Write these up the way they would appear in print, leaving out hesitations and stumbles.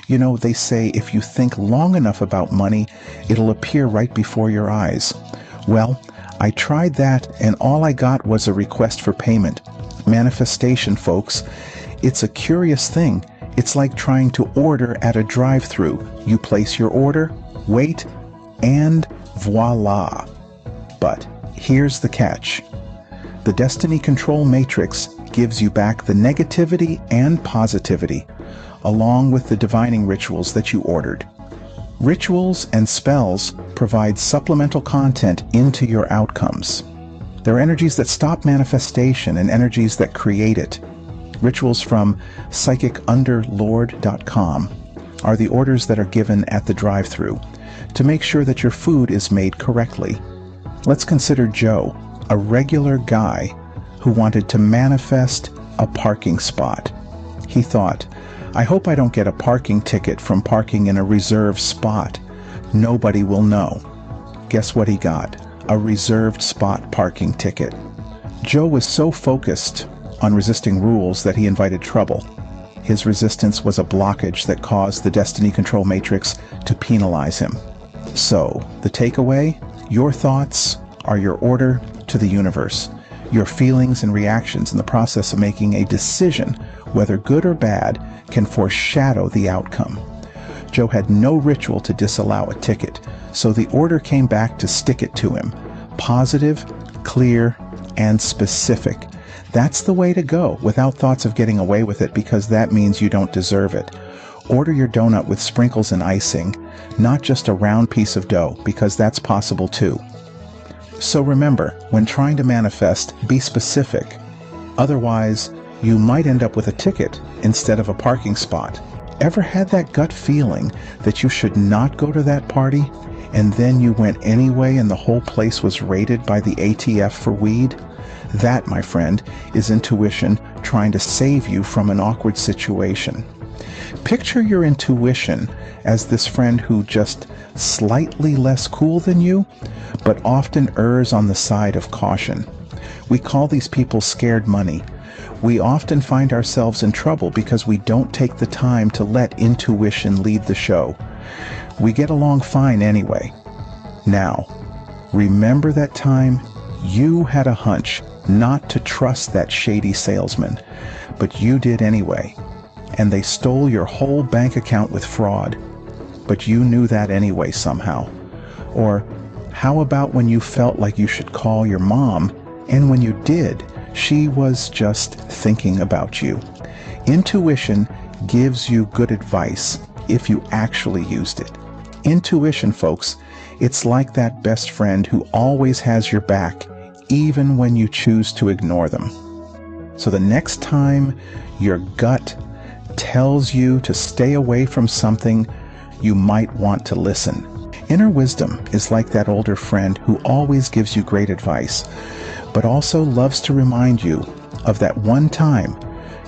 You know, they say if you think long enough about money, it'll appear right before your eyes. Well, I tried that and all I got was a request for payment. Manifestation, folks. It's a curious thing. It's like trying to order at a drive-thru. You place your order, wait, and voila. But here's the catch. The Destiny Control Matrix gives you back the negativity and positivity, along with the divining rituals that you ordered. Rituals and spells provide supplemental content into your outcomes. They're energies that stop manifestation and energies that create it. Rituals from PsychicUnderLord.com are the orders that are given at the drive-thru to make sure that your food is made correctly. Let's consider Joe, a regular guy who wanted to manifest a parking spot. He thought, I hope I don't get a parking ticket from parking in a reserved spot. Nobody will know. Guess what he got? A reserved spot parking ticket. Joe was so focused on resisting rules that he invited trouble. His resistance was a blockage that caused the Destiny Control Matrix to penalize him. So, the takeaway? Your thoughts are your order to the universe. Your feelings and reactions in the process of making a decision, whether good or bad, can foreshadow the outcome. Joe had no ritual to disallow a ticket, so the order came back to stick it to him. Positive, clear, and specific. That's the way to go, without thoughts of getting away with it, because that means you don't deserve it. Order your donut with sprinkles and icing, not just a round piece of dough, because that's possible too. So remember, when trying to manifest, be specific. Otherwise, you might end up with a ticket instead of a parking spot. Ever had that gut feeling that you should not go to that party, and then you went anyway and the whole place was raided by the ATF for weed? That, my friend, is intuition trying to save you from an awkward situation. Picture your intuition as this friend who just slightly less cool than you, but often errs on the side of caution. We call these people scared money. We often find ourselves in trouble because we don't take the time to let intuition lead the show. We get along fine anyway. Now, remember that time you had a hunch not to trust that shady salesman, but you did anyway, and they stole your whole bank account with fraud, but you knew that anyway somehow. Or how about when you felt like you should call your mom, and when you did, she was just thinking about you? Intuition gives you good advice if you actually used it. Intuition, folks, it's like that best friend who always has your back, even when you choose to ignore them. So the next time your gut tells you to stay away from something, you might want to listen. Inner wisdom is like that older friend who always gives you great advice, but also loves to remind you of that one time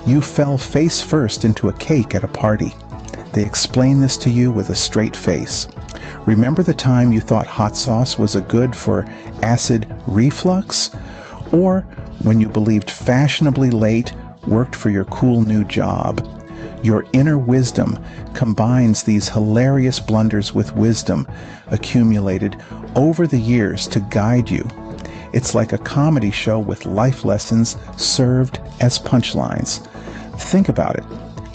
you fell face first into a cake at a party. They explain this to you with a straight face. Remember the time you thought hot sauce was a good for acid reflux? Or when you believed fashionably late worked for your cool new job? Your inner wisdom combines these hilarious blunders with wisdom accumulated over the years to guide you. It's like a comedy show with life lessons served as punchlines. Think about it.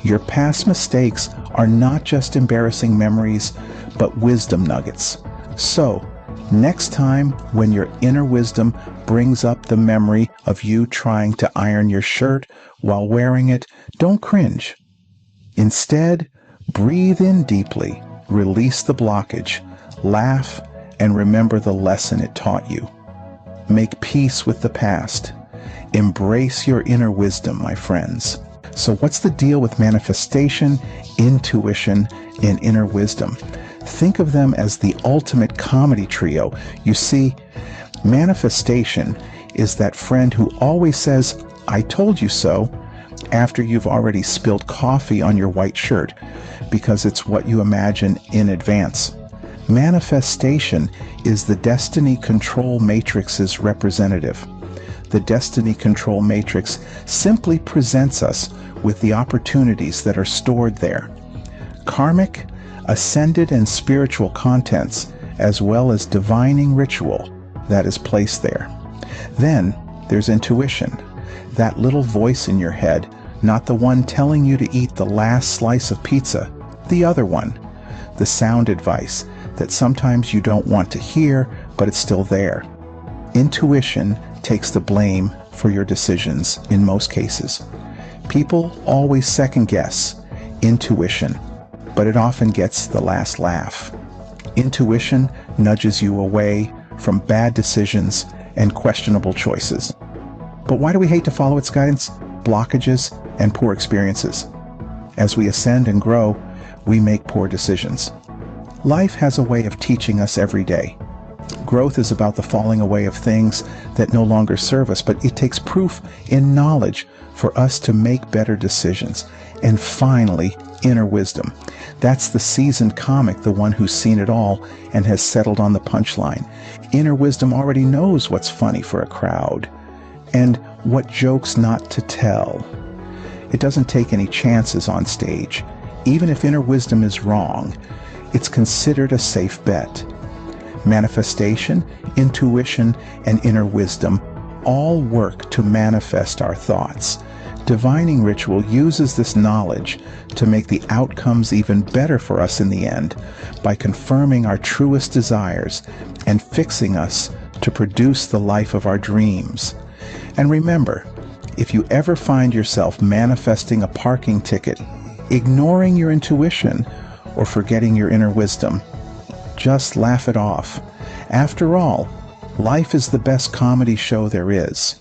Your past mistakes are not just embarrassing memories, but wisdom nuggets. So, next time when your inner wisdom brings up the memory of you trying to iron your shirt while wearing it, don't cringe. Instead, breathe in deeply, release the blockage, laugh, and remember the lesson it taught you. Make peace with the past. Embrace your inner wisdom, my friends. So what's the deal with manifestation, intuition, and inner wisdom? Think of them as the ultimate comedy trio. You see, manifestation is that friend who always says, "I told you so," after you've already spilled coffee on your white shirt, because it's what you imagine in advance. Manifestation is the Destiny Control Matrix's representative. The Destiny Control Matrix simply presents us with the opportunities that are stored there. karmic, ascended, and spiritual contents, as well as divining ritual that is placed there. Then there's intuition, that little voice in your head, not the one telling you to eat the last slice of pizza, the other one, the sound advice that sometimes you don't want to hear, but it's still there. Intuition takes the blame for your decisions in most cases. People always second guess intuition, but it often gets the last laugh. Intuition nudges you away from bad decisions and questionable choices. But why do we hate to follow its guidance? Blockages and poor experiences. As we ascend and grow, we make poor decisions. Life has a way of teaching us every day. Growth is about the falling away of things that no longer serve us, but it takes proof in knowledge for us to make better decisions. And finally, inner wisdom. That's the seasoned comic, the one who's seen it all and has settled on the punchline. Inner wisdom already knows what's funny for a crowd and what jokes not to tell. It doesn't take any chances on stage. Even if inner wisdom is wrong, it's considered a safe bet. Manifestation, intuition, and inner wisdom all work to manifest our thoughts. Divining ritual uses this knowledge to make the outcomes even better for us in the end by confirming our truest desires and fixing us to produce the life of our dreams. And remember, if you ever find yourself manifesting a parking ticket, ignoring your intuition, or forgetting your inner wisdom, just laugh it off. After all, life is the best comedy show there is.